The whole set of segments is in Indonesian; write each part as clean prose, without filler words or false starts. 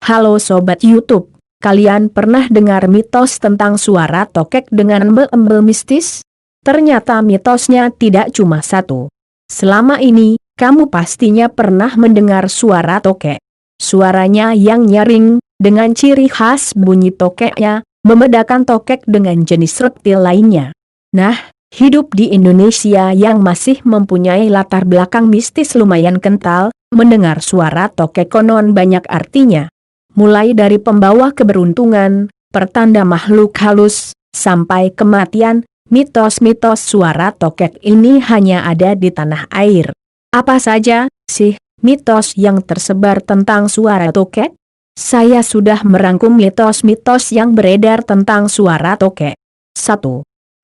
Halo Sobat YouTube, kalian pernah dengar mitos tentang suara tokek dengan embel-embel mistis? Ternyata mitosnya tidak cuma satu. Selama ini, kamu pastinya pernah mendengar suara tokek. Suaranya yang nyaring, dengan ciri khas bunyi tokeknya, membedakan tokek dengan jenis reptil lainnya. Nah, hidup di Indonesia yang masih mempunyai latar belakang mistis lumayan kental, mendengar suara tokek konon banyak artinya. Mulai dari pembawa keberuntungan, pertanda makhluk halus, sampai kematian, mitos-mitos suara tokek ini hanya ada di tanah air. Apa saja sih mitos yang tersebar tentang suara tokek? Saya sudah merangkum mitos-mitos yang beredar tentang suara tokek. 1.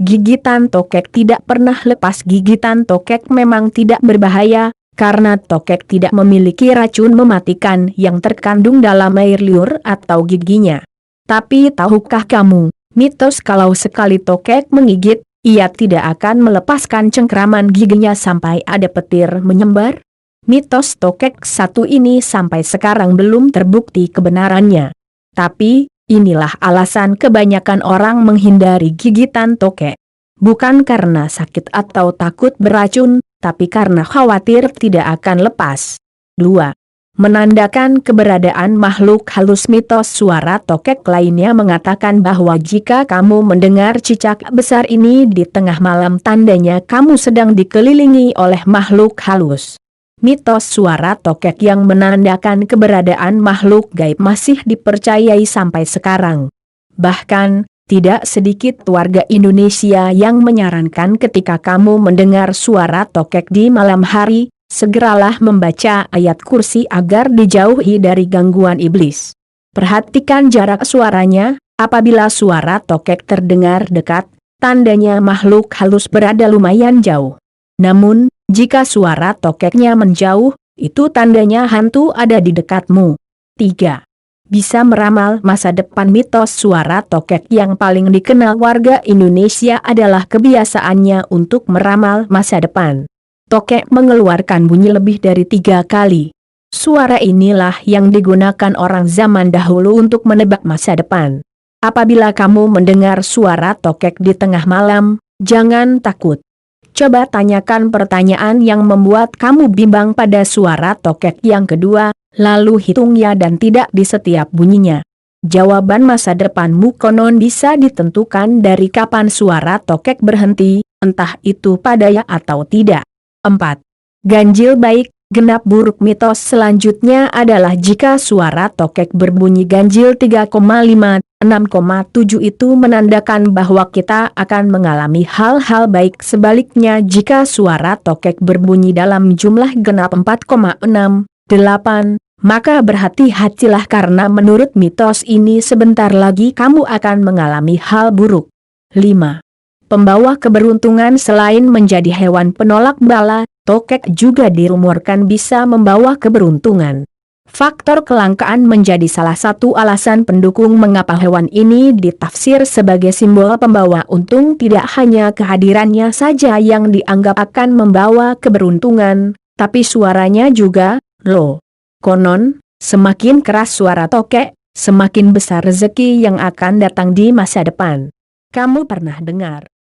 Gigitan tokek tidak pernah lepas. Gigitan tokek memang tidak berbahaya, karena tokek tidak memiliki racun mematikan yang terkandung dalam air liur atau giginya. Tapi tahukah kamu, mitos kalau sekali tokek menggigit, ia tidak akan melepaskan cengkraman giginya sampai ada petir menyembar? Mitos tokek satu ini sampai sekarang belum terbukti kebenarannya. Tapi, inilah alasan kebanyakan orang menghindari gigitan tokek. Bukan karena sakit atau takut beracun, tapi karena khawatir tidak akan lepas. 2. Menandakan keberadaan makhluk halus. Mitos suara tokek lainnya mengatakan bahwa jika kamu mendengar cicak besar ini di tengah malam, tandanya kamu sedang dikelilingi oleh makhluk halus. Mitos suara tokek yang menandakan keberadaan makhluk gaib masih dipercayai sampai sekarang. Bahkan, tidak sedikit warga Indonesia yang menyarankan ketika kamu mendengar suara tokek di malam hari, segeralah membaca ayat kursi agar dijauhi dari gangguan iblis. Perhatikan jarak suaranya, apabila suara tokek terdengar dekat, tandanya makhluk halus berada lumayan jauh. Namun, jika suara tokeknya menjauh, itu tandanya hantu ada di dekatmu. 3. Bisa meramal masa depan. Mitos suara tokek yang paling dikenal warga Indonesia adalah kebiasaannya untuk meramal masa depan. Tokek mengeluarkan bunyi lebih dari 3 kali. Suara inilah yang digunakan orang zaman dahulu untuk menebak masa depan. Apabila kamu mendengar suara tokek di tengah malam, jangan takut. Coba tanyakan pertanyaan yang membuat kamu bimbang pada suara tokek yang kedua, lalu hitungnya dan tidak di setiap bunyinya. Jawaban masa depanmu konon bisa ditentukan dari kapan suara tokek berhenti, entah itu pada ya atau tidak. 4. Ganjil baik, genap buruk. Mitos selanjutnya adalah jika suara tokek berbunyi ganjil 3,5, 6,7 itu menandakan bahwa kita akan mengalami hal-hal baik. Sebaliknya jika suara tokek berbunyi dalam jumlah genap 4,6, 8, maka berhati-hatilah karena menurut mitos ini sebentar lagi kamu akan mengalami hal buruk. 5. Pembawa keberuntungan. Selain menjadi hewan penolak bala, tokek juga dirumorkan bisa membawa keberuntungan. Faktor kelangkaan menjadi salah satu alasan pendukung mengapa hewan ini ditafsir sebagai simbol pembawa untung. Tidak hanya kehadirannya saja yang dianggap akan membawa keberuntungan, tapi suaranya juga, loh. Konon, semakin keras suara tokek, semakin besar rezeki yang akan datang di masa depan. Kamu pernah dengar